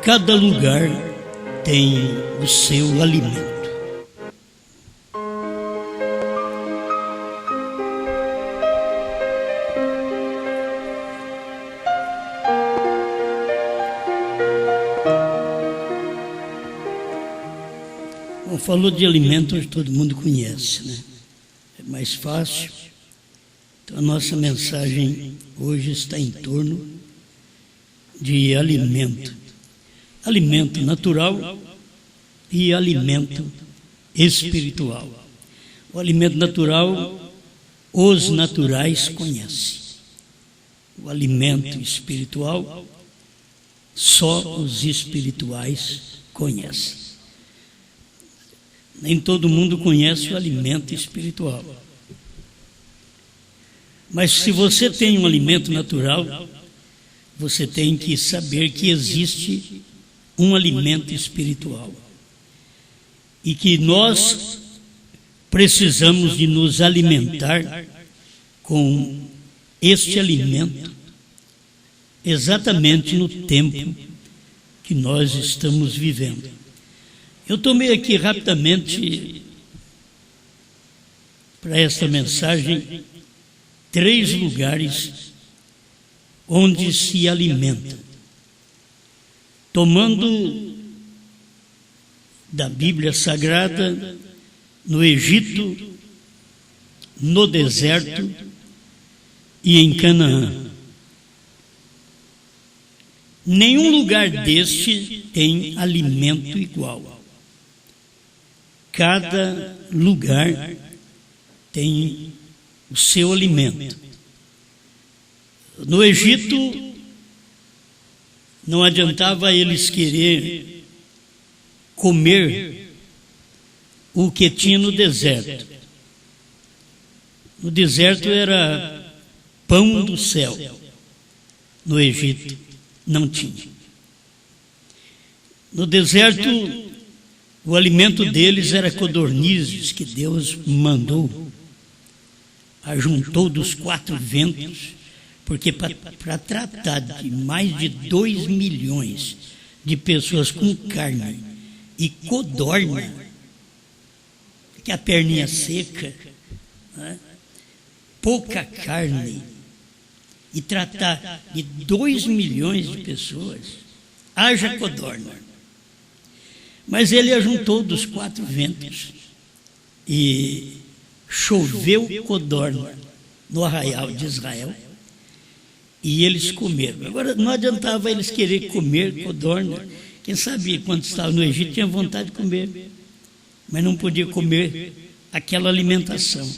Cada lugar tem o seu alimento. Bom, falou de alimentos, todo mundo conhece, né? É mais fácil. Então a nossa mensagem hoje está em torno de alimento. Alimento natural e alimento espiritual. O alimento natural, os naturais conhecem. O alimento espiritual, só os espirituais conhecem. Nem todo mundo conhece o alimento espiritual. Mas se você tem um alimento natural, você tem que saber que existe um alimento espiritual. E que nós precisamos de nos alimentar com este alimento exatamente no tempo que nós estamos vivendo. Eu tomei aqui rapidamente para esta mensagem 3 lugares onde se alimenta, tomando da Bíblia Sagrada, no Egito, no deserto e em Canaã. Nenhum lugar deste tem alimento igual. Cada lugar tem o seu alimento. No Egito, não adiantava eles querer comer o que tinha no deserto. No deserto era pão do céu. No Egito não tinha. No deserto, o alimento deles era codornizes que Deus mandou, ajuntou dos 4 ventos, porque para tratar de mais de 2 milhões de pessoas com carne e codorna, que a perninha seca, né? Pouca carne, e tratar de 2 milhões de pessoas, haja codorna. Mas ele ajuntou dos 4 ventos e choveu codorna no arraial de Israel e eles comeram. Agora, não adiantava eles querer comer codorna. Quem sabe, quando estava no Egito, tinha vontade de comer, mas não podia comer aquela alimentação.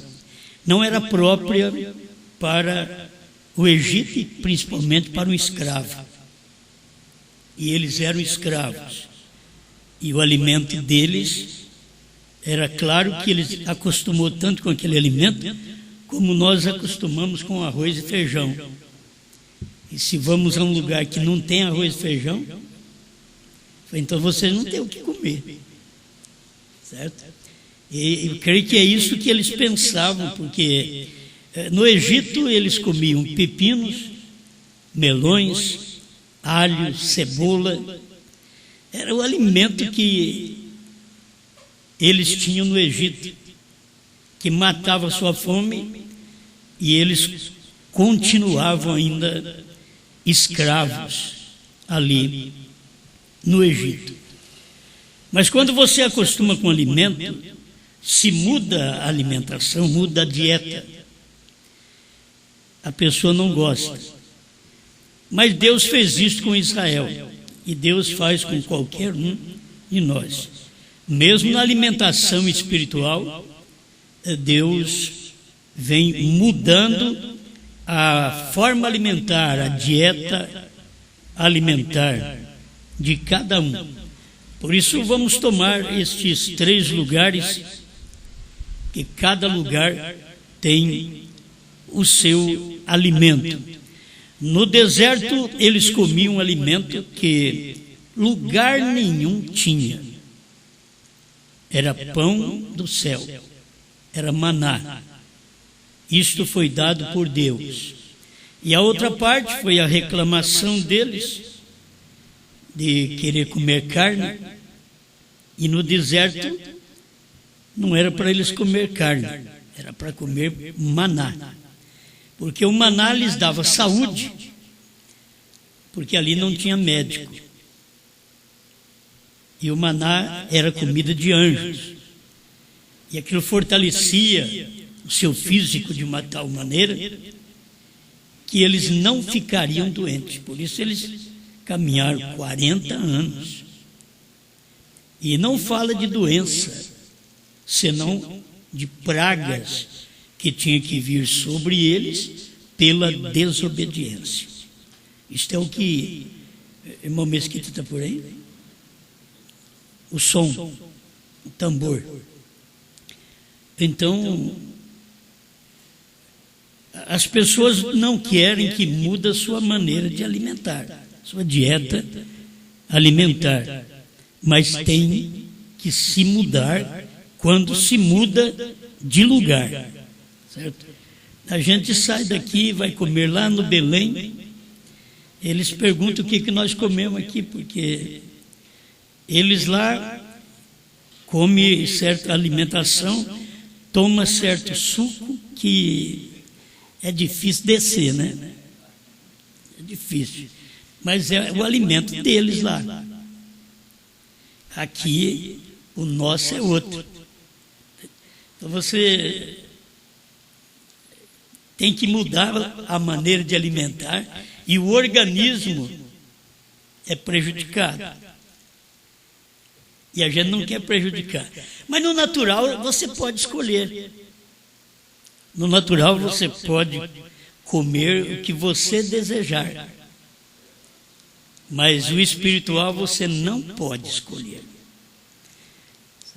Não era própria para o Egito e principalmente para o escravo. E eles eram escravos. E o alimento deles era claro que eles acostumou tanto com aquele alimento como nós acostumamos com arroz e feijão. E se vamos a um lugar que não tem arroz e feijão, então vocês não têm o que comer, certo? E eu creio que é isso que eles pensavam, porque no Egito eles comiam pepinos, melões, alho, cebola. Era o alimento que eles tinham no Egito, que matava a sua fome, e eles continuavam ainda escravos ali no Egito. Mas quando você acostuma com o alimento, se muda a alimentação, muda a dieta, a pessoa não gosta. Mas Deus fez isso com Israel, e Deus faz com qualquer um de nós. Mesmo na alimentação espiritual, Deus vem mudando a forma alimentar, a dieta alimentar de cada um. Por isso vamos tomar estes 3 lugares, que cada lugar tem o seu alimento. No deserto eles comiam um alimento que lugar nenhum tinha. Era pão do céu, era maná. Isto foi dado por Deus. E a outra parte foi a reclamação deles de querer comer carne, e no deserto não era para eles comer carne, era para comer maná, porque o maná lhes dava saúde, porque ali não tinha médico, e o maná era comida de anjos, e aquilo fortalecia o seu físico de uma tal maneira que eles não ficariam doentes. Por isso eles caminharam 40 anos. E não fala de doença, senão de pragas que tinha que vir sobre eles pela desobediência. Isto é o que... Irmão Mesquita está por aí? O som, o tambor. Então, as pessoas não querem que mude a sua maneira de alimentar, sua dieta alimentar, mas tem que se mudar quando se muda de lugar, certo? A gente sai daqui, vai comer lá no Belém, eles perguntam o que nós comemos aqui, porque eles lá comem certa alimentação, toma certo suco que é difícil descer, né? É difícil. Mas é o alimento deles lá. Aqui, o nosso é outro. Então você tem que mudar a maneira de alimentar e o organismo é prejudicado. E a gente não quer prejudicar. Mas no natural você pode escolher. No natural você pode comer o que você desejar. Mas o espiritual você não pode escolher.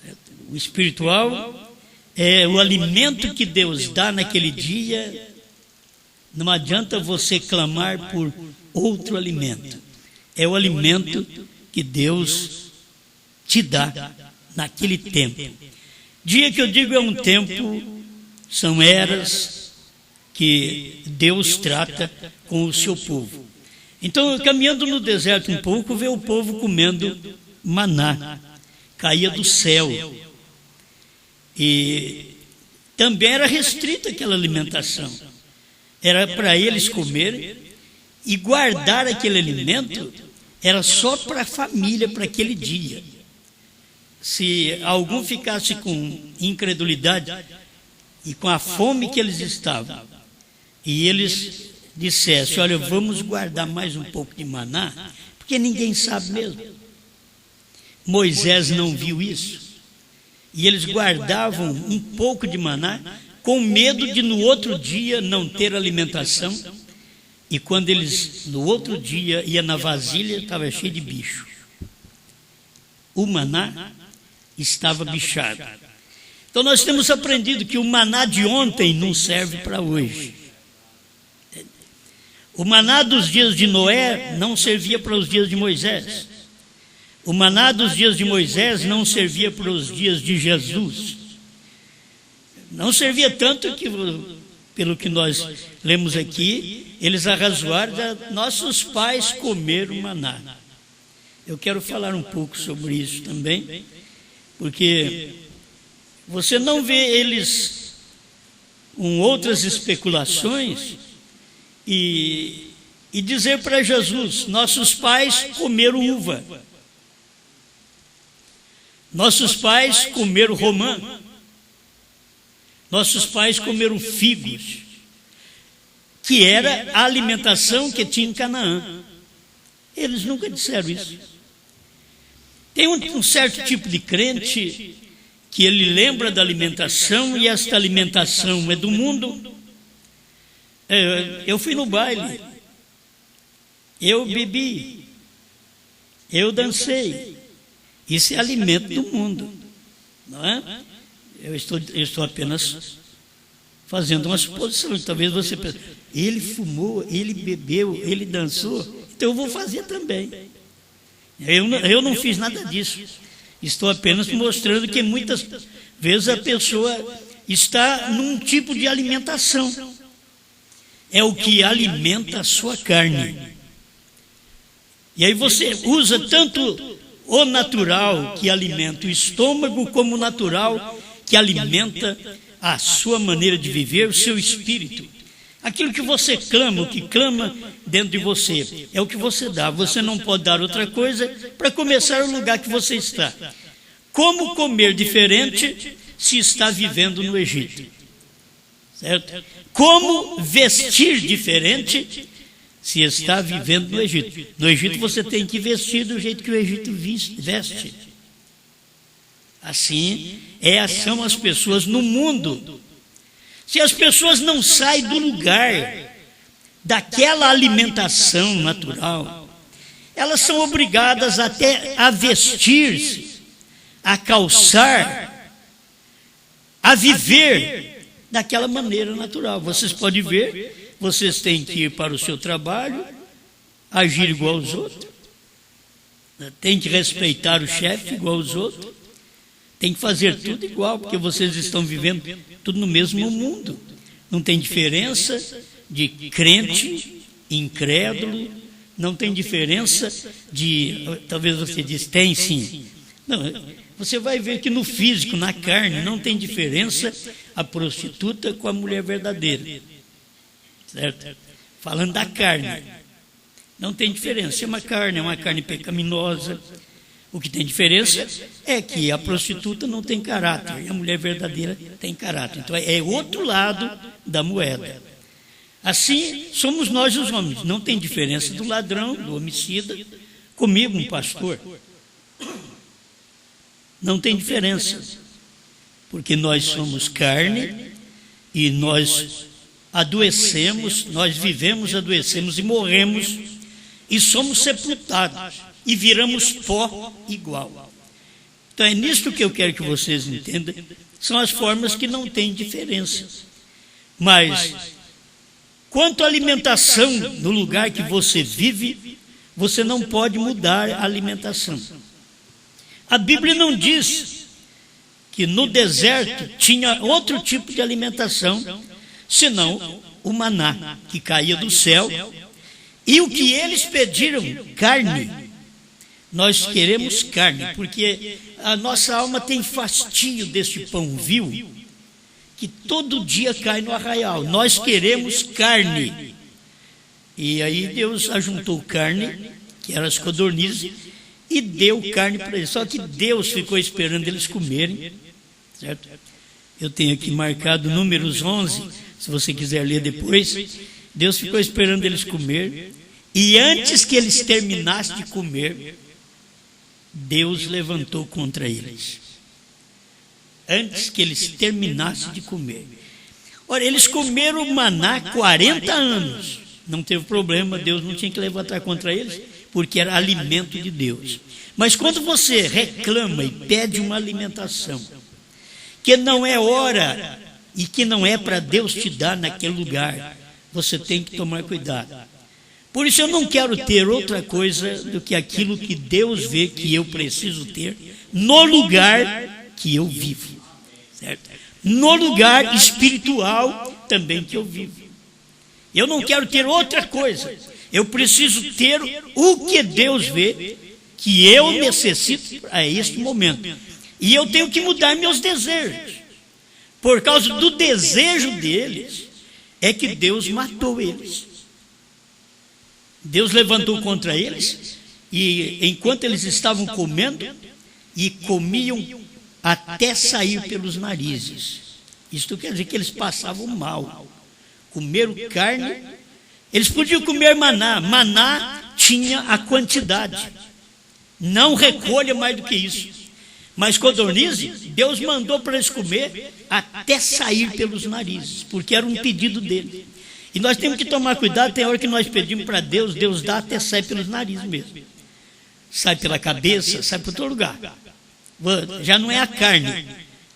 Certo? O espiritual é o alimento que Deus dá naquele dia. Não adianta você clamar por outro alimento. É o alimento que Deus te dá naquele tempo. Dia que eu digo é um tempo, são eras que Deus trata com o seu povo. Então, caminhando no deserto um pouco, vê o povo comendo maná, caía do céu. E também era restrita aquela alimentação. Era para eles comerem e guardar aquele alimento, era só para a família, para aquele dia. Se algum ficasse com incredulidade e com a fome que eles estavam, e eles dissessem, olha, vamos guardar mais um pouco de maná, porque ninguém sabe mesmo. Moisés não viu isso. E eles guardavam um pouco de maná, com medo de no outro dia não ter alimentação. E quando eles, no outro dia, ia na vasilha, estava cheio de bicho. O maná estava bichado. Então nós temos aprendido que o maná de ontem não serve para hoje. O maná dos dias de Noé não servia para os dias de Moisés. O maná dos dias de Moisés não servia para os dias de Jesus. Não servia tanto que, pelo que nós lemos aqui, eles arrazoaram, nossos pais comeram maná. Eu quero falar um pouco sobre isso também, porque você não vê eles com outras especulações e dizer para Jesus, nossos pais comeram uva, nossos pais comeram romã, nossos pais comeram figos, que era a alimentação que tinha em Canaã. Eles nunca disseram isso. Tem um certo tipo de crente que ele lembra da alimentação e esta alimentação é do mundo. Eu fui no baile, eu bebi, eu dancei. Isso é alimento do mundo, não é? Eu estou apenas fazendo uma suposição. Talvez você pense, ele fumou, ele bebeu, ele dançou, então eu vou fazer também. Eu não fiz nada disso. Estou apenas mostrando que muitas vezes a pessoa está num tipo de alimentação. É o que alimenta a sua carne. E aí você usa tanto o natural que alimenta o estômago, como o natural que alimenta a sua maneira de viver, o seu espírito. Aquilo que você clama, o que clama dentro de você, é o que você dá. Você não pode dar outra coisa para começar o lugar que você está. Como comer diferente se está vivendo no Egito? Certo? Como vestir diferente se está vivendo no Egito? No Egito você tem que vestir do jeito que o Egito veste. Assim são as pessoas no mundo. Se as pessoas não saem do lugar daquela alimentação natural, elas são obrigadas até a vestir-se, a calçar, a viver daquela maneira natural. Vocês podem ver, vocês têm que ir para o seu trabalho, agir igual aos outros, tem que respeitar o chefe igual aos outros, tem que fazer tudo igual, porque vocês estão vivendo tudo no mesmo mundo. Não tem diferença de crente, incrédulo, não tem diferença de... Talvez você diz, tem sim. Não, você vai ver que no físico, na carne, não tem diferença a prostituta com a mulher verdadeira. Certo? Falando da carne, não tem diferença. É uma carne pecaminosa. O que tem diferença é que a prostituta não tem caráter e a mulher verdadeira tem caráter. Então é outro lado da moeda. Assim somos nós os homens. Não tem diferença do ladrão, do homicida, comigo, um pastor. Não tem diferença. Porque nós somos carne e nós adoecemos, nós vivemos, adoecemos e morremos e somos sepultados. E viramos pó igual. Então é nisto que eu quero que vocês entendam. São as formas que não têm diferença. Mas, quanto à alimentação no lugar que você vive, você não pode mudar a alimentação. A Bíblia não diz que no deserto tinha outro tipo de alimentação, senão o maná, que caía do céu. E o que eles pediram? Carne. Nós queremos carne, porque a nossa alma tem fastio deste pão vil, que todo dia cai no arraial. Nós queremos carne. E aí Deus ajuntou carne, que eram as codornizes, e deu carne para eles. Só que Deus ficou esperando eles comerem, certo? Eu tenho aqui marcado Números 11, se você quiser ler depois. Deus ficou esperando eles comer, e antes que eles terminassem de comer, Deus levantou contra eles. Antes que eles terminassem de comer. Ora, eles comeram o maná 40 anos. Não teve problema, Deus não tinha que levantar contra eles, porque era alimento de Deus. Mas quando você reclama e pede uma alimentação, que não é hora e que não é para Deus te dar naquele lugar, você tem que tomar cuidado. Por isso eu não quero ter outra coisa do que aquilo que Deus vê que eu preciso ter no lugar que eu vivo, certo? No lugar espiritual também que eu vivo. Eu não quero ter outra coisa. Eu preciso ter o que Deus vê que eu necessito a este momento. E eu tenho que mudar meus desejos. Por causa do desejo deles, é que Deus matou eles. Deus levantou contra eles, e enquanto eles estavam comendo, e comiam até sair pelos narizes. Isto quer dizer que eles passavam mal. Comeram carne, eles podiam comer maná. Maná tinha a quantidade. Não recolha mais do que isso. Mas codornize, Deus mandou para eles comer até sair pelos narizes, porque era um pedido dele. E nós temos que tomar cuidado, tem hora que nós pedimos para Deus, Deus dá até sai pelos narizes mesmo. Sai pela cabeça, sai por todo lugar. Já não é a carne.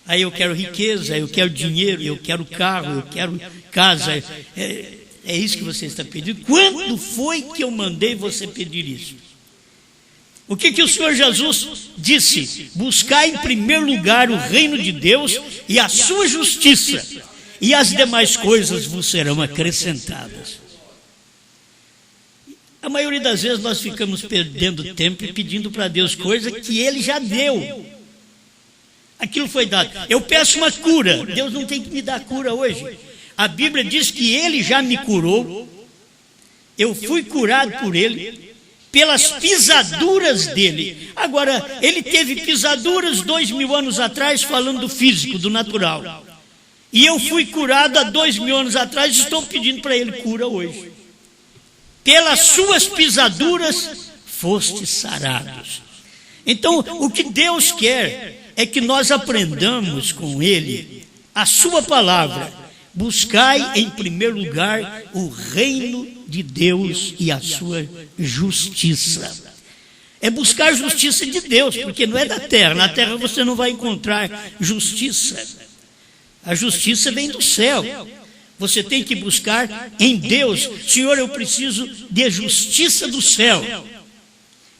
Aí eu quero riqueza, eu quero dinheiro, eu quero carro, eu quero casa. É isso que você está pedindo. Quando foi que eu mandei você pedir isso? O que o Senhor Jesus disse? Buscar em primeiro lugar o reino de Deus e a sua justiça, e as demais coisas vos serão acrescentadas. A maioria maioria das vezes nós ficamos perdendo tempo e pedindo para Deus coisa que Ele já deu. Aquilo foi dado. Eu peço uma cura. Deus não tem que me dar cura hoje. A Bíblia diz que Ele já me curou. Eu fui curado por Ele, pelas pisaduras dele. Agora, Ele teve pisaduras 2000 anos atrás, falando do físico, do natural. E eu fui curado há 2000 anos atrás, estou pedindo para Ele cura hoje. Pelas suas pisaduras fostes sarados. Então, o que Deus quer é que nós aprendamos com Ele a sua palavra. Buscai em primeiro lugar o reino de Deus e a sua justiça. É buscar a justiça de Deus, porque não é da terra. Na terra você não vai encontrar justiça. A justiça vem do céu. Você tem que buscar em Deus. Senhor, eu preciso de justiça do céu.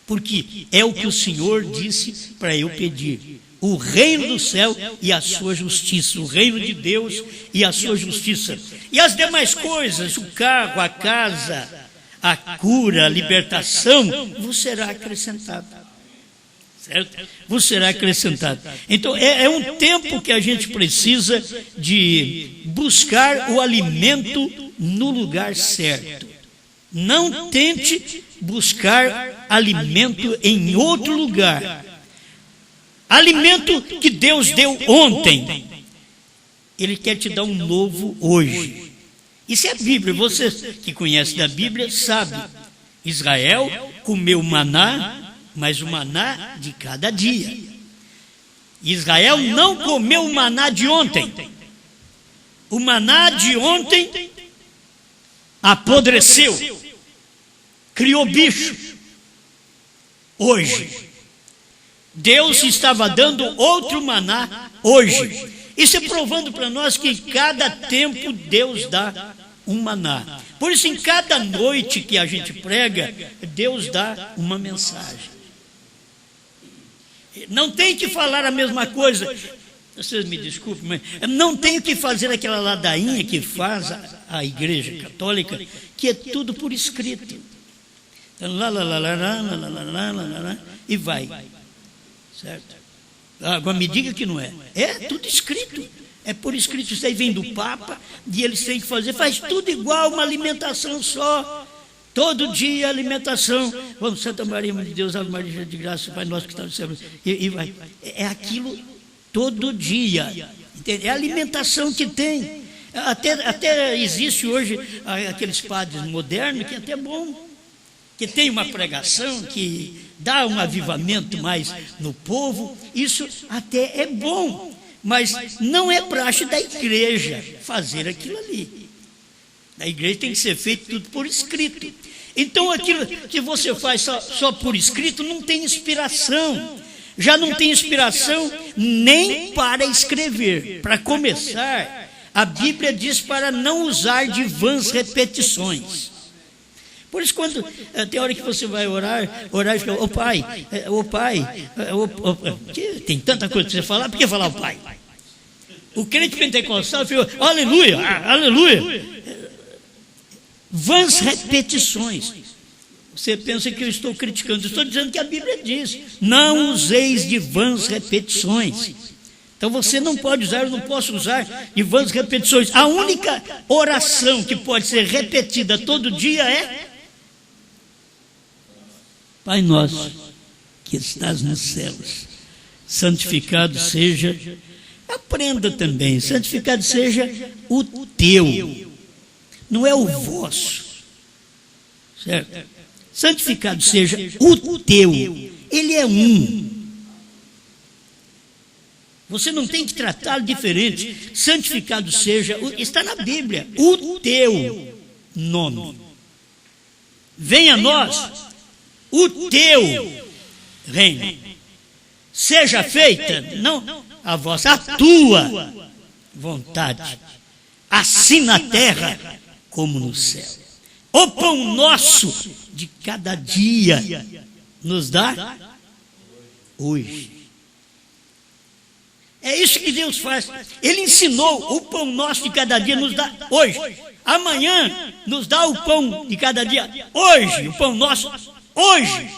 Porque é o que o Senhor disse para eu pedir. O reino do céu e a sua justiça. O reino de Deus e a sua justiça. E as demais coisas, o carro, a casa, a cura, a libertação, vos será acrescentado. Certo? Vos será acrescentado. Então, é um tempo que a gente precisa de buscar o alimento no lugar certo. Não tente buscar alimento em outro lugar. Alimento que Deus deu ontem, Ele quer te dar um novo hoje. Isso é a Bíblia. Você que conhece da Bíblia sabe. Israel comeu maná, mas o maná de cada dia. Israel não comeu o maná de ontem. O maná de ontem apodreceu, criou bicho. Hoje Deus estava dando outro maná hoje. Isso é provando para nós que em cada tempo Deus dá um maná. Por isso, em cada noite que a gente prega, Deus dá uma mensagem. Não tem que falar a mesma coisa. Vocês me desculpem, mas não tem que fazer aquela ladainha que faz a Igreja Católica, que é tudo por escrito. Então, e vai. Certo? Agora me diga que não é. É tudo escrito. É por escrito. Isso aí vem do Papa e eles têm que fazer. Faz tudo igual, uma alimentação só. Todo dia alimentação. Vamos, Santa Maria, Mãe de Deus, Ave Maria, cheia de graça, Pai nosso que está no céu. E vai. É aquilo todo dia. Entende? É a alimentação que tem. Até existe hoje aqueles padres modernos que é até bom. Que tem uma pregação que dá um avivamento mais no povo, isso até é bom, mas não é praxe da igreja fazer aquilo ali. A igreja tem que ser feito tudo por escrito. Então aquilo que você faz só por escrito não tem inspiração. Já não tem inspiração nem para escrever. Para começar, a Bíblia diz para não usar de vãs repetições. Por isso, quando tem hora que você vai orar e fica, ô pai, tem tanta coisa para você falar, por que falar o pai? O crente pentecostal fica, aleluia, aleluia. Vãs repetições. Você pensa que eu estou criticando, estou dizendo que a Bíblia diz, não useis de vãs repetições. Então você não pode usar, eu não posso usar de vãs repetições. A única oração que pode ser repetida todo dia é Pai nosso, que estás nos céus, santificado seja, aprenda também, santificado seja o teu, não é o vosso, certo? Santificado seja o teu, ele é um. Você não tem que tratá-lo diferente. Santificado seja, está na Bíblia, o teu nome. Venha a nós o teu reino. Seja feita, não a vossa, a tua vontade, assim na terra como no céu. O pão nosso de cada dia nos dá hoje. É isso que Deus faz. Ele ensinou: o pão nosso de cada dia nos dá hoje. Amanhã nos dá o pão de cada dia hoje, o pão nosso hoje.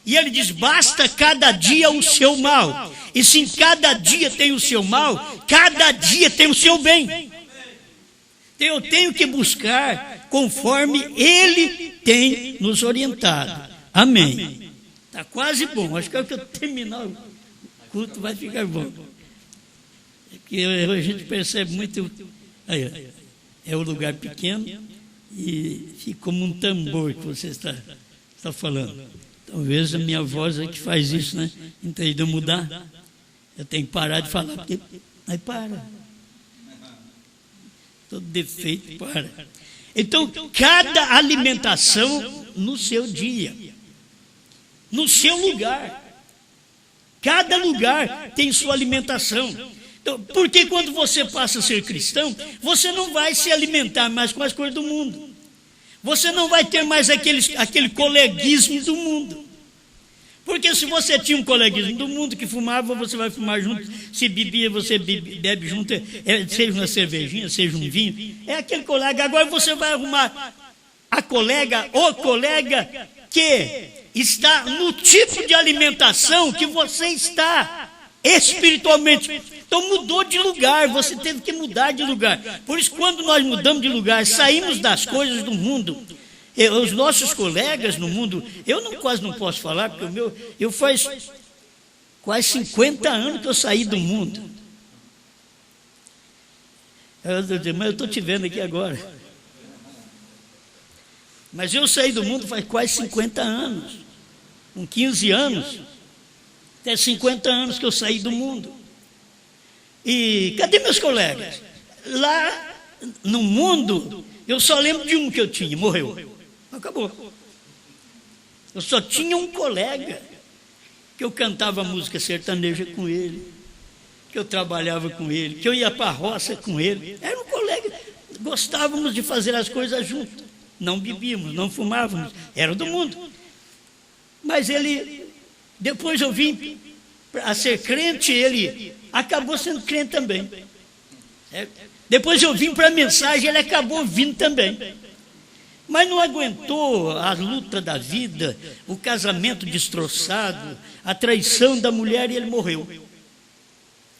E ele diz: basta cada dia o seu mal. E se cada dia tem o seu mal, cada dia tem o seu bem. Eu tenho que buscar conforme ele tem nos orientado. Amém. Está quase bom. Acho que é o que eu terminar o culto vai ficar bom. Porque a gente percebe muito. Aí, é um lugar pequeno e fica como um tambor que você está falando. Talvez a minha voz é que faz isso, né? Então, de eu mudar, eu tenho que parar de falar, porque aí para. Todo defeito para. Então, cada alimentação no seu dia, no seu lugar. Cada lugar tem sua alimentação. Então, porque quando você passa a ser cristão, você não vai se alimentar mais com as coisas do mundo. Você não vai ter mais aquele coleguismo do mundo. Porque se você tinha um coleguismo do mundo que fumava, você vai fumar junto. Se bebia, você bebe junto. Seja uma cervejinha, seja um vinho. É aquele colega. Agora você vai arrumar a colega, o colega que está no tipo de alimentação que você está espiritualmente. Então mudou de lugar, você teve que mudar de lugar. Por isso, quando nós mudamos de lugar, saímos das coisas do mundo, os nossos colegas no mundo, quase não posso falar, porque eu faz quase 50 anos que eu saí do mundo. Mas eu estou te vendo aqui agora. Mas eu saí do mundo faz quase 50 anos, com 15 anos, até 50 anos que eu saí do mundo. E cadê meus colegas? Lá no mundo, eu só lembro de um que eu tinha, morreu. Acabou. Eu só tinha um colega que eu cantava música sertaneja com ele, que eu trabalhava com ele, que eu ia para a roça com ele. Era um colega, gostávamos de fazer as coisas juntos. Não bebíamos, não fumávamos, era do mundo. Mas ele, depois eu vim a ser crente, ele acabou sendo crente também. Depois eu vim para a mensagem, ele acabou vindo também. Mas não aguentou a luta da vida, o casamento destroçado, a traição da mulher, e ele morreu.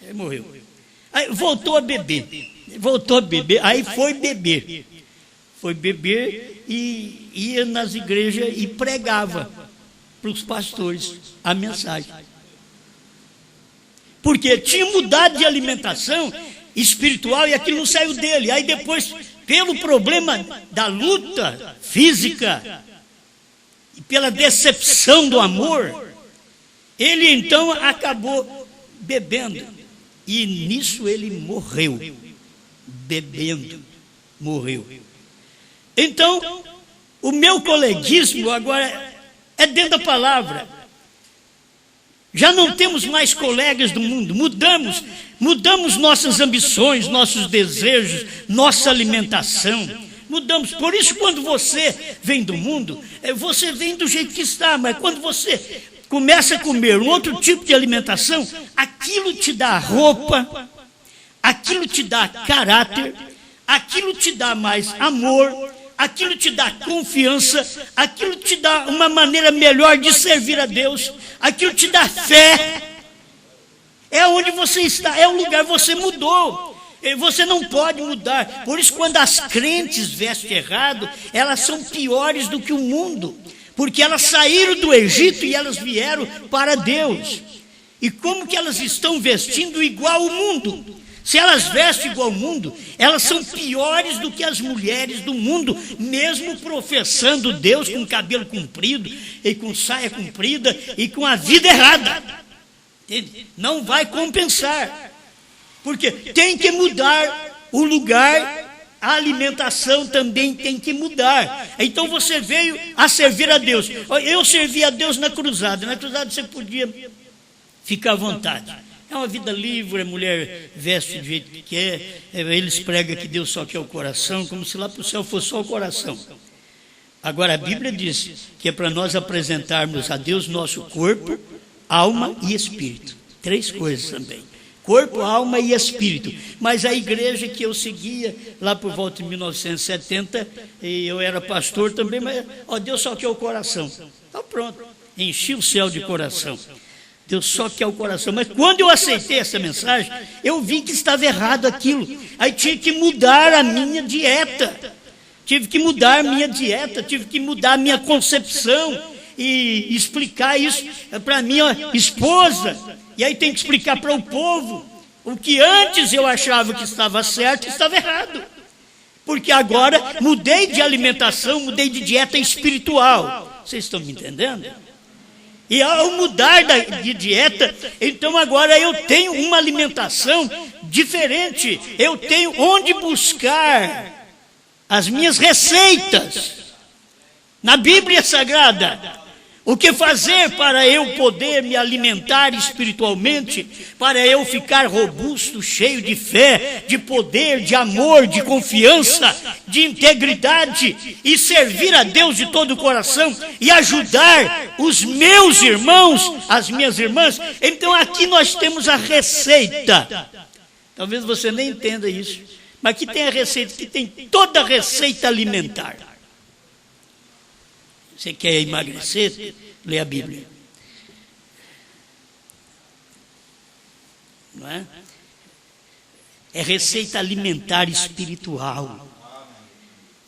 Ele morreu. Aí voltou a beber, aí foi beber. Foi beber e ia nas igrejas e pregava para os pastores a mensagem. Porque tinha mudado de alimentação espiritual e aquilo não saiu dele. Aí depois, pelo problema da luta física e pela decepção do amor, ele então acabou bebendo. E nisso ele morreu. Bebendo, morreu. Então, o meu coleguismo agora é dentro da palavra. Já não temos mais colegas do mundo, mudamos nossas ambições, nossos desejos, nossa alimentação, mudamos. Por isso, quando você vem do mundo, você vem do jeito que está, mas quando você começa a comer um outro tipo de alimentação, aquilo te dá roupa, aquilo te dá caráter, aquilo te dá mais amor, aquilo te dá confiança, aquilo te dá uma maneira melhor de servir a Deus, aquilo te dá fé. É onde você está, é o lugar, você mudou. Você não pode mudar. Por isso, quando as crentes vestem errado, elas são piores do que o mundo, porque elas saíram do Egito e elas vieram para Deus. E como que elas estão vestindo igual ao mundo? Se elas vestem igual ao mundo, elas são piores do que as mulheres do mundo, mesmo professando Deus com cabelo comprido, e com saia comprida, e com a vida errada. Entende? Não vai compensar, porque tem que mudar o lugar, a alimentação também tem que mudar. Então você veio a servir a Deus. Eu servi a Deus na cruzada você podia ficar à vontade. É uma vida livre, a mulher veste do jeito que quer, eles pregam que Deus só quer o coração, como se lá para o céu fosse só o coração. Agora a Bíblia diz que é para nós apresentarmos a Deus nosso corpo, alma e espírito. 3 coisas também. Corpo, alma e espírito. Mas a igreja que eu seguia, lá por volta de 1970, e eu era pastor também, mas Deus só quer o coração. Então pronto, enchi o céu de coração. Deus só quer o coração. Mas quando eu aceitei essa mensagem, eu vi que estava errado aquilo. Aí tinha que mudar a minha dieta. Tive que mudar a minha dieta, tive que mudar a minha concepção e explicar isso para a minha esposa. E aí tem que explicar para o povo. O que antes eu achava que estava certo, estava errado. Porque agora mudei de alimentação, mudei de dieta espiritual. Vocês estão me entendendo? E ao mudar de dieta, então agora eu tenho uma alimentação diferente. Eu tenho onde buscar as minhas receitas na Bíblia Sagrada. O que fazer para eu poder me alimentar espiritualmente, para eu ficar robusto, cheio de fé, de poder, de amor, de confiança, de integridade e servir a Deus de todo o coração e ajudar os meus irmãos, as minhas irmãs. Então aqui nós temos a receita. Talvez você nem entenda isso, mas aqui tem a receita, que tem toda a receita alimentar. Você quer emagrecer? Lê a Bíblia. Não é? É receita alimentar espiritual.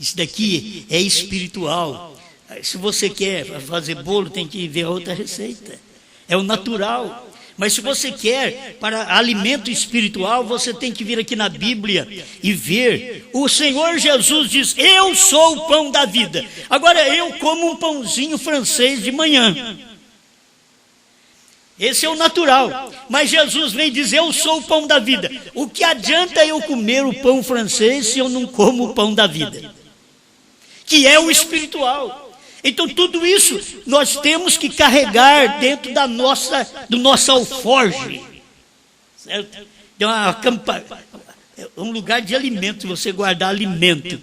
Isso daqui é espiritual. Se você quer fazer bolo, tem que ver outra receita. É o natural. Mas se você quer para alimento espiritual, você tem que vir aqui na Bíblia e ver. O Senhor Jesus diz: eu sou o pão da vida. Agora eu como um pãozinho francês de manhã. Esse é o natural. Mas Jesus vem dizer: eu sou o pão da vida. O que adianta eu comer o pão francês se eu não como o pão da vida? Que é o espiritual. Então tudo isso nós temos que carregar dentro do nosso alforje, certo? É um lugar de alimento, você guardar alimento.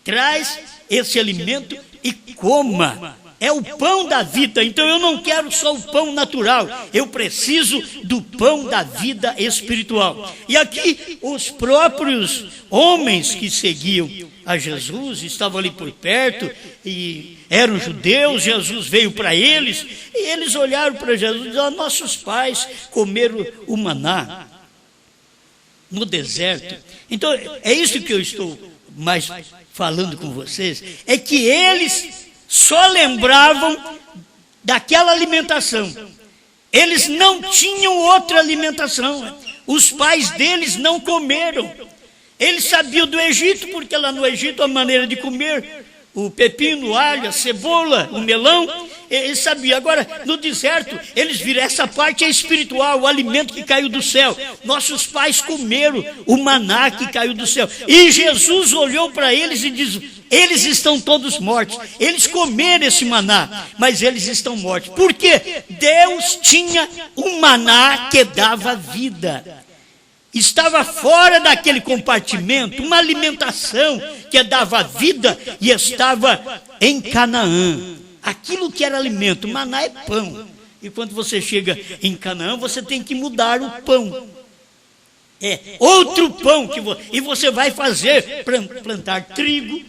Traz esse alimento e coma. É o pão da vida. Então eu não quero só o pão natural, eu preciso do pão da vida espiritual. E aqui os próprios homens que seguiam a Jesus estavam ali por perto e eram judeus. Jesus veio para eles e eles olharam para Jesus e disseram: nossos pais comeram o maná no deserto. Então é isso que eu estou mais falando com vocês, é que eles só lembravam daquela alimentação. Eles não tinham outra alimentação. Os pais deles não comeram. Eles sabiam do Egito, porque lá no Egito a maneira de comer o pepino, o alho, a cebola, o melão, eles sabiam. Agora, no deserto, eles viram, essa parte é espiritual, o alimento que caiu do céu. Nossos pais comeram o maná que caiu do céu. E Jesus olhou para eles e disse: eles estão todos mortos. Eles comeram esse maná, mas eles estão mortos. Por quê? Deus tinha um maná que dava vida. Estava fora daquele compartimento, uma alimentação que dava vida, e estava em Canaã. Aquilo que era alimento, maná é pão. E quando você chega em Canaã, você tem que mudar o pão. É outro pão e você vai fazer, plantar trigo,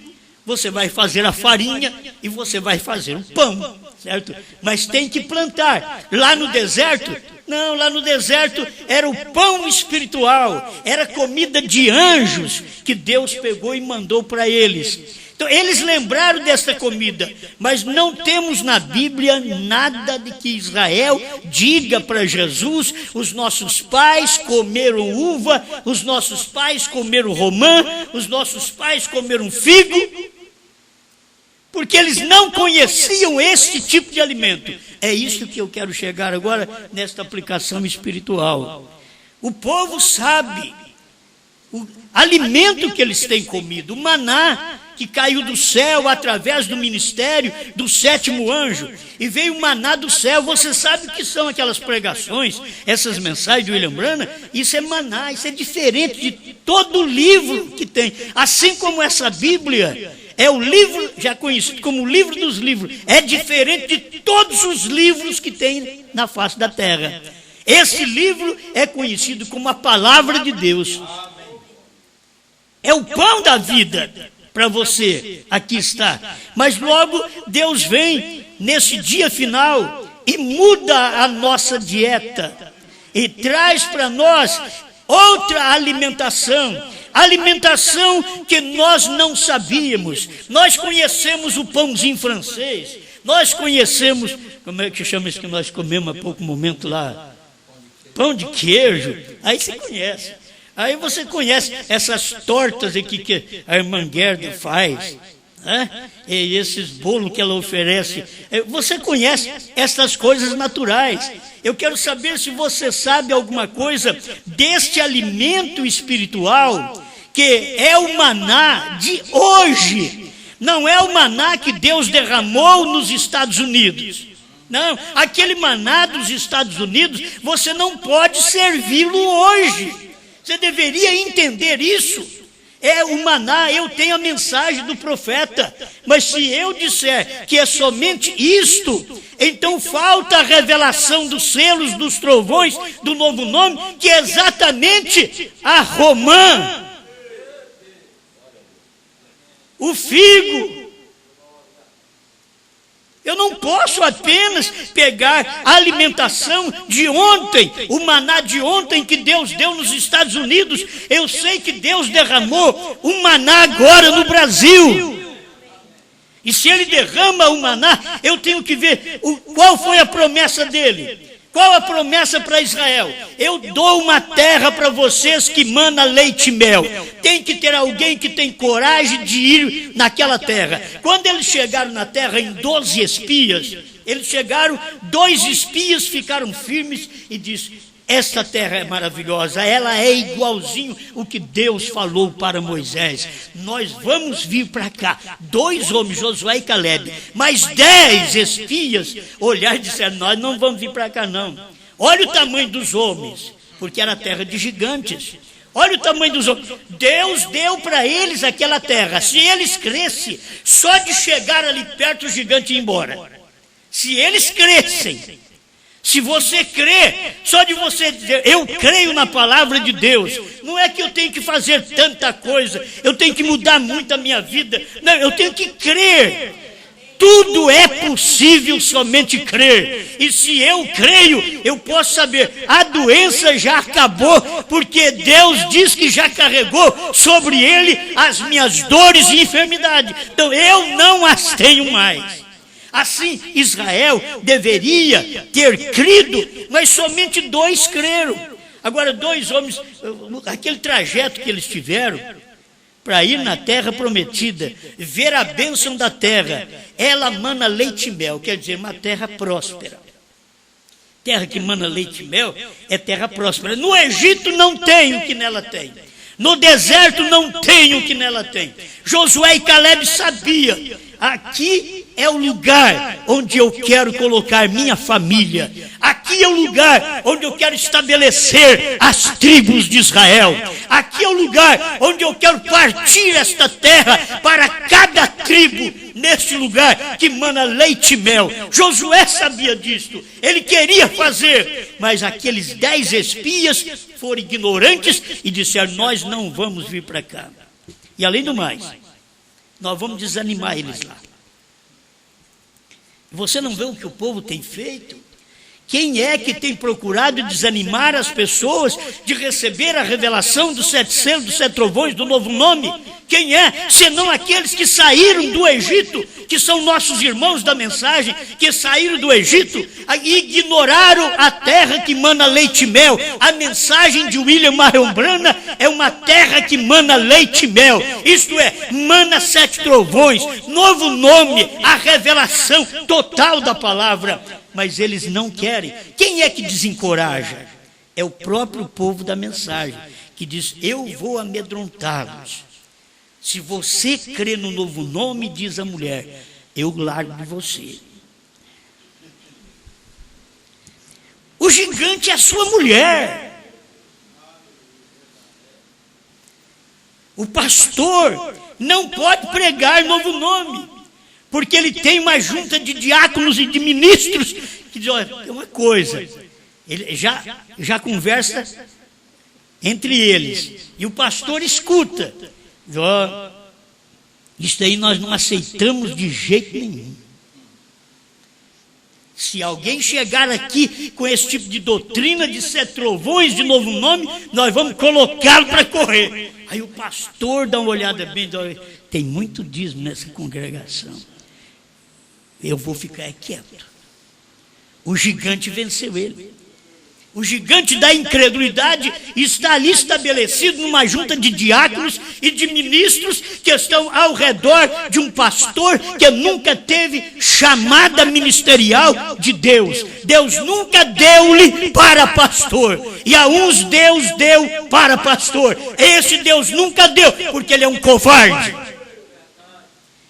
você vai fazer a farinha e você vai fazer o pão, certo? Mas tem que plantar. Lá no deserto, não, lá no deserto era o pão espiritual, era comida de anjos que Deus pegou e mandou para eles. Então eles lembraram dessa comida, mas não temos na Bíblia nada de que Israel diga para Jesus: os nossos pais comeram uva, os nossos pais comeram romã, os nossos pais comeram figo. Porque eles não conheciam esse tipo de alimento. É isso que eu quero chegar agora nesta aplicação espiritual. O povo sabe o alimento que eles têm comido, o maná que caiu do céu através do ministério do 7º anjo. E veio o maná do céu. Você sabe o que são aquelas pregações, essas mensagens do William Branham? Isso é maná, isso é diferente de todo livro que tem. Assim como essa Bíblia é o livro já conhecido como o livro dos livros. É diferente de todos os livros que tem na face da terra. Esse livro é conhecido como a palavra de Deus. É o pão da vida para você, aqui está. Mas logo Deus vem nesse dia final e muda a nossa dieta e traz para nós outra alimentação, alimentação que nós não sabíamos. Nós conhecemos o pãozinho francês, nós conhecemos, como é que chama isso que nós comemos há pouco momento lá? Pão de queijo, aí você conhece. Aí você conhece essas tortas aqui que a irmã Gerda faz, né? E esses bolos que ela oferece. Você conhece essas coisas naturais. Eu quero saber se você sabe alguma coisa deste alimento espiritual, que é o maná de hoje. Não é o maná que Deus derramou nos Estados Unidos. Não, aquele maná dos Estados Unidos, você não pode servi-lo hoje. Você deveria entender isso. É o maná, eu tenho a mensagem do profeta. Mas se eu disser que é somente isto, então falta a revelação dos selos, dos trovões, do novo nome, que é exatamente a romã, o figo. Eu não posso apenas pegar a alimentação de ontem, o maná de ontem que Deus deu nos Estados Unidos. Eu sei que Deus derramou o maná agora no Brasil. E se Ele derrama o maná, eu tenho que ver qual foi a promessa dele. Qual a promessa para Israel? Eu dou uma terra para vocês que mana leite e mel. Tem que ter alguém que tem coragem de ir naquela terra. Quando eles chegaram na terra em 12 espias, eles chegaram, 2 espias ficaram firmes e disseram: esta terra é maravilhosa, ela é igualzinho o que Deus falou para Moisés. Nós vamos vir para cá. 2 homens, Josué e Caleb, mais 10 espias olharam e disseram: nós não vamos vir para cá não. Olha o tamanho dos homens, porque era terra de gigantes. Olha o tamanho dos homens. Deus deu para eles aquela terra. Se eles crescem, só de chegar ali perto o gigante ia embora. Se eles crescem, se você crê, só de você dizer: eu creio na palavra de Deus, não é que eu tenho que fazer tanta coisa, eu tenho que mudar muito a minha vida, não, eu tenho que crer. Tudo é possível somente crer. E se eu creio, eu posso saber, a doença já acabou, porque Deus diz que já carregou sobre ele as minhas dores e enfermidades. Então eu não as tenho mais. Assim, Israel deveria ter crido, mas somente 2 creram. Agora, 2 homens, aquele trajeto que eles tiveram para ir na terra prometida, ver a bênção da terra, ela mana leite e mel, quer dizer, uma terra próspera. Terra que mana leite e mel é terra próspera. No Egito não tem o que nela tem. No deserto não tem o que nela tem. Josué e Caleb sabiam: aqui é o lugar onde eu quero colocar minha família. Aqui é o lugar onde eu quero estabelecer as tribos de Israel. Aqui é o lugar onde eu quero partir esta terra para cada tribo, neste lugar que mana leite e mel. Josué sabia disto, ele queria fazer, mas aqueles 10 espias foram ignorantes e disseram: nós não vamos vir para cá. E além do mais, nós vamos desanimar eles lá. Você não vê o que o povo tem feito? Quem é que tem procurado desanimar as pessoas de receber a revelação dos 7 selos, dos 7 trovões, do novo nome? Quem é? Senão aqueles que saíram do Egito, que são nossos irmãos da mensagem, que saíram do Egito e ignoraram a terra que mana leite e mel. A mensagem de William Marion Branham é uma terra que mana leite e mel. Isto é, mana 7 trovões, novo nome, a revelação total da palavra. Mas eles não querem. Quem é que desencoraja? É o próprio povo da mensagem, que diz: eu vou amedrontá-los. Se você crê no novo nome, diz a mulher, eu largo de você. O gigante é a sua mulher. O pastor não pode pregar novo nome, porque ele tem uma junta de diáconos e de ministros que diz: olha, tem uma coisa, Ele já conversa entre eles. E o pastor escuta. Ó, isso aí nós não aceitamos de jeito nenhum. Se alguém chegar aqui com esse tipo de doutrina de 7 trovões, de novo nome, nós vamos colocá-lo para correr. Aí o pastor dá uma olhada bem, tem muito dízimo nessa congregação. Eu vou ficar quieto. O gigante venceu ele. O gigante da incredulidade está ali estabelecido numa junta de diáconos e de ministros que estão ao redor de um pastor que nunca teve chamada ministerial de Deus. Deus nunca deu-lhe para pastor. E a uns Deus deu para pastor. Esse Deus nunca deu, porque ele é um covarde.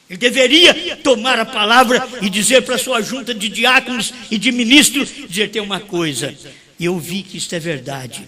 Ele deveria tomar a palavra e dizer para a sua junta de diáconos e de ministros, dizer, tem uma coisa... Eu vi que isto é verdade,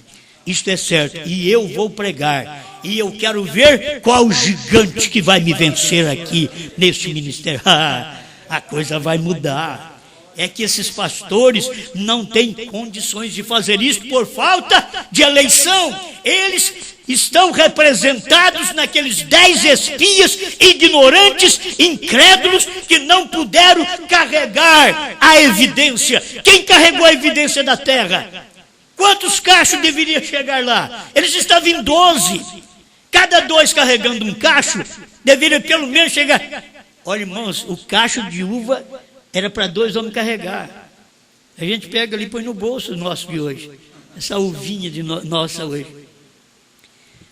isto é certo, e eu vou pregar, e eu quero ver qual gigante que vai me vencer aqui neste ministério. A coisa vai mudar. É que esses pastores não têm condições de fazer isso por falta de eleição. Eles estão representados naqueles 10 espias ignorantes, incrédulos, que não puderam carregar a evidência. Quem carregou a evidência da terra? Quantos cachos deveriam chegar lá? Eles estavam em 12. Cada 2 carregando um cacho, deveria pelo menos chegar. Olha, irmãos, o cacho de uva era para 2 homens carregar. A gente pega ali e põe no bolso nosso de hoje. Essa uvinha de nossa hoje.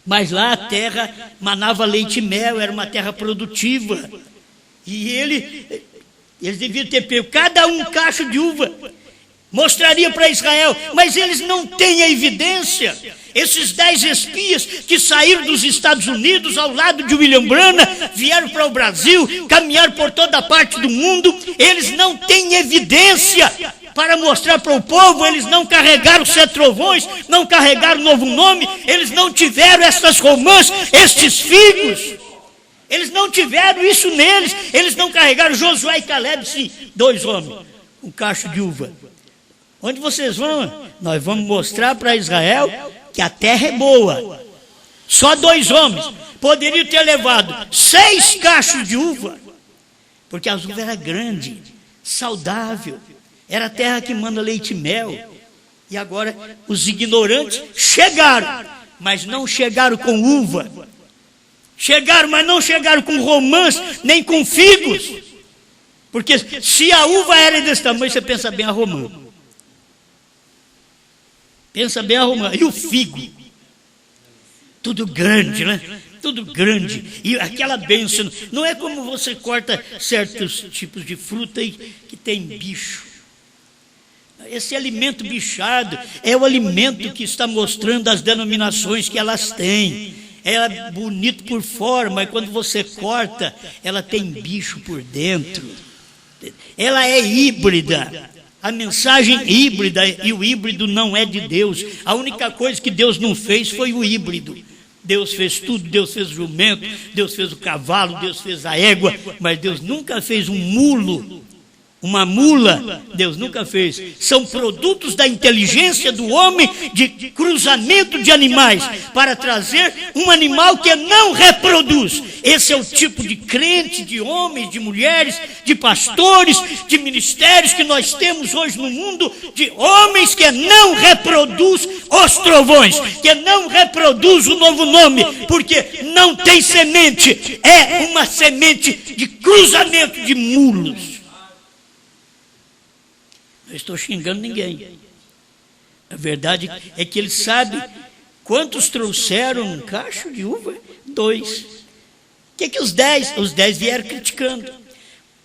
Mas lá a terra manava leite e mel, era uma terra produtiva. E eles deviam ter pego cada um cacho de uva. Mostraria para Israel, mas eles não têm a evidência. Esses 10 espias que saíram dos Estados Unidos ao lado de William Branham, vieram para o Brasil, caminharam por toda parte do mundo, eles não têm evidência para mostrar para o povo. Eles não carregaram 7 trovões, não carregaram novo nome, eles não tiveram essas romãs, estes figos, eles não tiveram isso neles, eles não carregaram. Josué e Caleb, sim, 2 homens, um cacho de uva. Onde vocês vão? Nós vamos mostrar para Israel que a terra é boa. Só 2 homens poderiam ter levado 6 cachos de uva, porque a uva era grande, saudável, era a terra que manda leite e mel. E agora os ignorantes chegaram, mas não chegaram com uva. Chegaram, mas não chegaram com romãs, nem com figos. Porque se a uva era desse tamanho, você pensa bem a romã. Pensa bem a romã. E o figo? Tudo grande, né? Tudo grande. E aquela bênção. Não é como você corta certos tipos de fruta que tem bicho. Esse alimento bichado é o alimento que está mostrando as denominações que elas têm. Ela é bonita por fora, mas quando você corta, ela tem bicho por dentro. Ela é híbrida. A mensagem híbrida, e o híbrido não é de Deus. A única coisa que Deus não fez foi o híbrido. Deus fez tudo, Deus fez o jumento, Deus fez o cavalo, Deus fez a égua, mas Deus nunca fez um mulo. Uma mula, Deus nunca fez. São produtos da inteligência do homem, de cruzamento de animais, para trazer um animal que não reproduz. Esse é o tipo de crente, de homens, de mulheres, de pastores, de ministérios que nós temos hoje no mundo, de homens que não reproduz os trovões, que não reproduz o novo nome, porque não tem semente, é uma semente de cruzamento de mulos. Não estou xingando ninguém. A verdade é que ele sabe quantos trouxeram um cacho de uva? 2. O que os 10? Os 10 vieram criticando.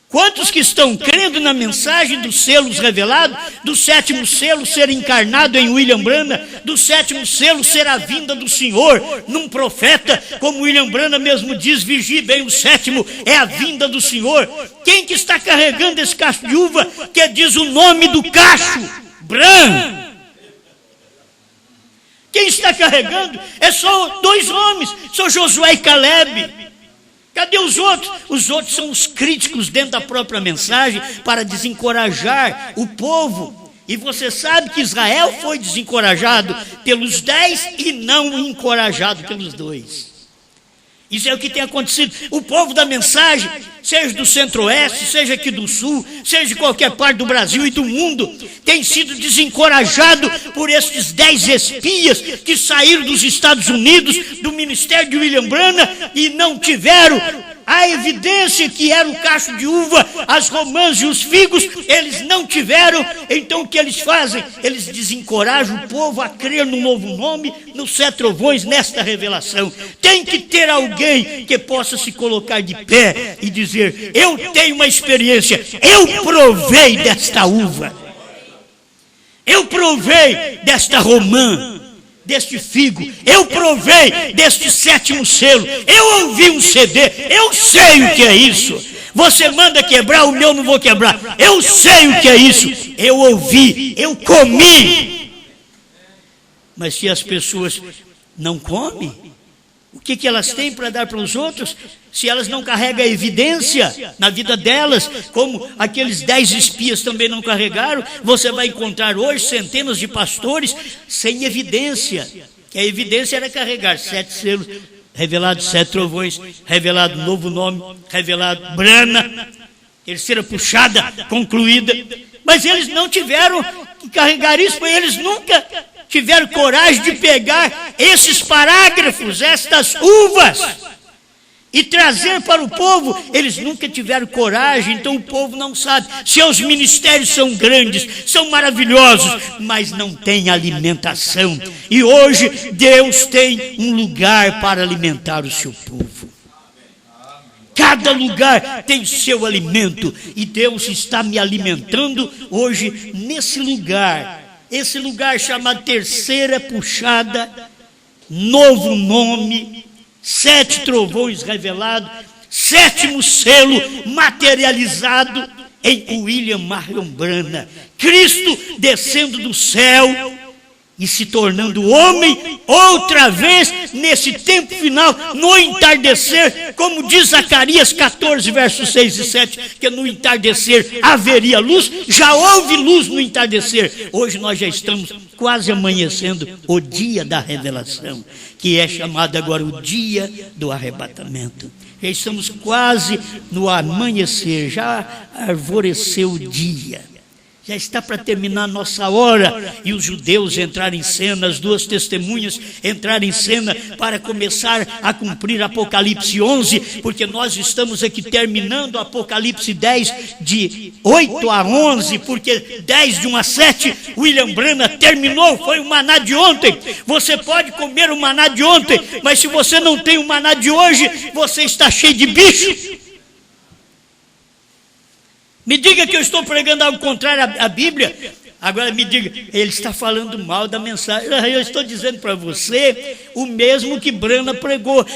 Quantos que estão crendo na mensagem dos selos revelados, do 7º selo ser encarnado em William Branham, do 7º selo ser a vinda do Senhor, num profeta, como William Branham mesmo diz, vigie bem, o 7º é a vinda do Senhor. Quem que está carregando esse cacho de uva, que diz o nome do cacho? Branham. Quem está carregando é só 2 homens, são Josué e Caleb. Cadê os outros? Os outros são os críticos dentro da própria mensagem para desencorajar o povo. E você sabe que Israel foi desencorajado pelos 10 e não encorajado pelos 2. Isso é o que tem acontecido. O povo da mensagem, seja do centro-oeste, seja aqui do sul, seja de qualquer parte do Brasil e do mundo, tem sido desencorajado por esses 10 espias que saíram dos Estados Unidos, do ministério de William Branham, e não tiveram a evidência que era o cacho de uva, as romãs e os figos. Eles não tiveram. Então o que eles fazem? Eles desencorajam o povo a crer no novo nome, nos 7 trovões, nesta revelação. Tem que ter alguém que possa se colocar de pé e dizer: eu tenho uma experiência, eu provei desta uva, eu provei desta romã, deste figo, eu provei deste 7º selo, eu ouvi um CD, eu sei o que é isso. Você manda quebrar, o meu não vou quebrar, eu sei o que é isso, eu ouvi, eu comi. Mas se as pessoas não comem, o que elas têm para dar para os outros? Se elas não carregam a evidência na vida delas, como aqueles 10 espias também não carregaram, você vai encontrar hoje centenas de pastores sem evidência. Que a evidência era carregar 7 selos, revelado 7 trovões, revelado novo nome, revelado Brana, terceira puxada concluída. Mas eles não tiveram que carregar isso, porque eles nunca tiveram coragem de pegar esses parágrafos, estas uvas, e trazer para o povo. Eles nunca tiveram coragem, então o povo não sabe. Seus ministérios são grandes, são maravilhosos, mas não tem alimentação. E hoje Deus tem um lugar para alimentar o seu povo. Cada lugar tem seu alimento, e Deus está me alimentando hoje nesse lugar. Esse lugar chamado terceira puxada, novo nome, 7 trovões revelados, 7º selo materializado em William Marion Branham. Cristo descendo do céu e se tornando homem outra vez nesse tempo final, no entardecer, como diz Zacarias 14, versos 6 e 7, que no entardecer haveria luz. Já houve luz no entardecer. Hoje nós já estamos quase amanhecendo o dia da revelação, que é chamado agora o dia do arrebatamento. Já estamos quase no amanhecer, já arvoreceu o dia. Já está para terminar a nossa hora, e os judeus entrarem em cena, as 2 testemunhas entrarem em cena para começar a cumprir Apocalipse 11, porque nós estamos aqui terminando Apocalipse 10 de 8 a 11, porque 10 de 1 a 7, William Branham terminou, foi o maná de ontem. Você pode comer o maná de ontem, mas se você não tem o maná de hoje, você está cheio de bicho. Me diga que eu estou pregando algo contrário à Bíblia. Agora me diga, ele está falando mal da mensagem. Eu estou dizendo para você o mesmo que Branham pregou.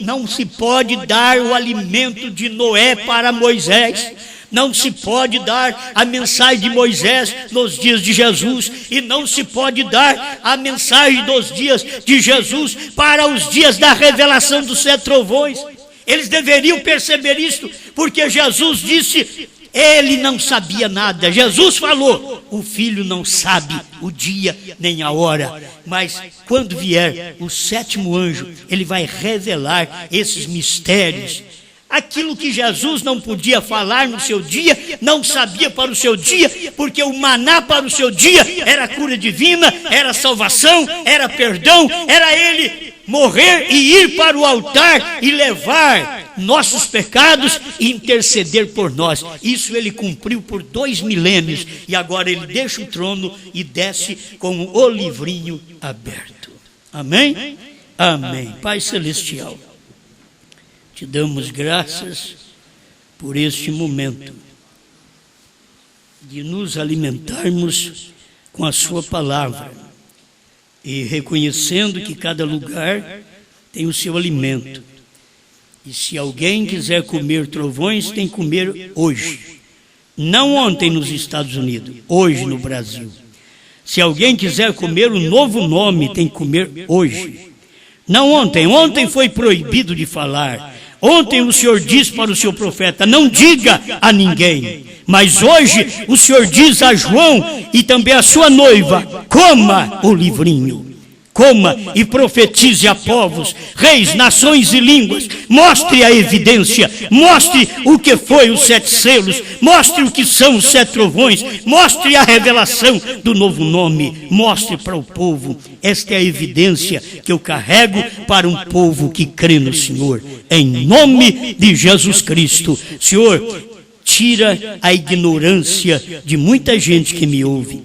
Não se pode dar o alimento de Noé para Moisés. Não se pode dar a mensagem de Moisés nos dias de Jesus, e não se pode dar a mensagem dos dias de Jesus para os dias da revelação dos 7 trovões. Eles deveriam perceber isso, porque Jesus disse: ele não sabia nada. Jesus falou: o filho não sabe o dia nem a hora, mas quando vier o 7º anjo, ele vai revelar esses mistérios. Aquilo que Jesus não podia falar no seu dia, não sabia para o seu dia, porque o maná para o seu dia era cura divina, era salvação, era perdão, era ele morrer e ir para o altar e levar nossos pecados e interceder por nós. Isso ele cumpriu por 2 milênios, e agora ele deixa o trono e desce com o livrinho aberto. Amém? Amém. Pai Celestial, te damos graças por este momento de nos alimentarmos com a sua palavra, e reconhecendo que cada lugar tem o seu alimento. E se alguém quiser comer trovões, tem que comer hoje. Não ontem nos Estados Unidos, hoje no Brasil. Se alguém quiser comer o novo nome, tem que comer hoje. Não ontem. Ontem foi proibido de falar. Ontem o Senhor disse para o seu profeta: não diga a ninguém. Mas hoje o Senhor diz a João e também a sua noiva: coma o livrinho. Coma e profetize a povos, reis, nações e línguas. Mostre a evidência, mostre o que foi os 7 selos, mostre o que são os 7 trovões, mostre a revelação do novo nome, mostre para o povo. Esta é a evidência que eu carrego para um povo que crê no Senhor. Em nome de Jesus Cristo. Senhor, tira a ignorância de muita gente que me ouve.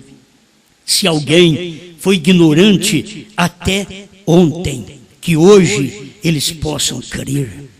Se alguém foi ignorante até ontem, que hoje eles possam crer.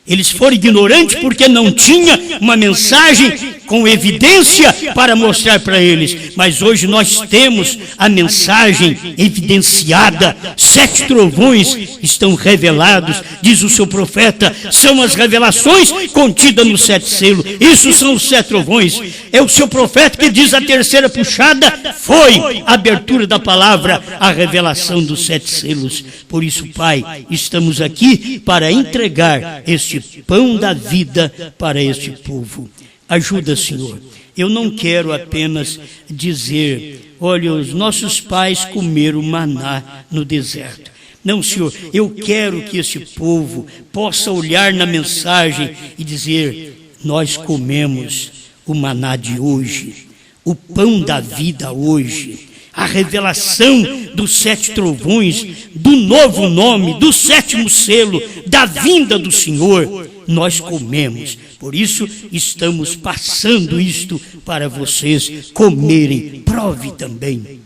Eles foram ignorantes porque não tinha uma mensagem com evidência para mostrar para eles. Mas hoje nós temos a mensagem evidenciada. 7 trovões estão revelados, diz o seu profeta. São as revelações contidas no 7 selos. Isso são os 7 trovões. É o seu profeta que diz: a terceira puxada foi a abertura da palavra, a revelação dos 7 selos. Por isso, Pai, estamos aqui para entregar este pão da vida para este povo. Ajuda, Senhor. Eu não quero apenas dizer: olha, os nossos pais comeram maná no deserto. Não, Senhor, eu quero que esse povo possa olhar na mensagem e dizer: nós comemos o maná de hoje, o pão da vida hoje. A revelação dos 7 trovões, do novo nome, do 7º selo, da vinda do Senhor, nós comemos. Por isso estamos passando isto para vocês comerem. Prove também.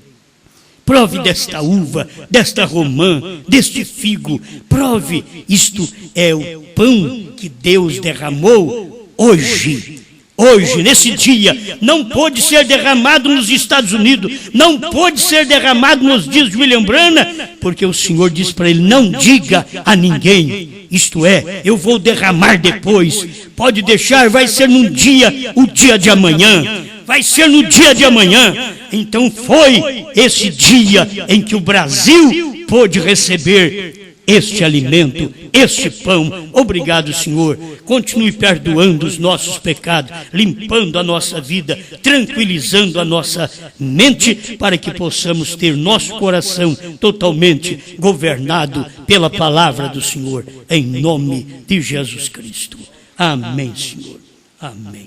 Prove desta uva, desta romã, deste figo. Prove, isto é o pão que Deus derramou hoje. Hoje, nesse dia, não pôde ser derramado nos Estados Unidos, não pôde ser derramado nos dias de William Branham, porque o Senhor disse para ele: não diga a ninguém. Isto é, eu vou derramar depois. Pode deixar, vai ser num dia, o dia de amanhã. Vai ser no dia de amanhã. Então foi esse dia em que o Brasil pôde receber este alimento, este pão. Obrigado, Senhor. Continue perdoando os nossos pecados, limpando a nossa vida, tranquilizando a nossa mente, para que possamos ter nosso coração totalmente governado pela palavra do Senhor, em nome de Jesus Cristo. Amém, Senhor. Amém.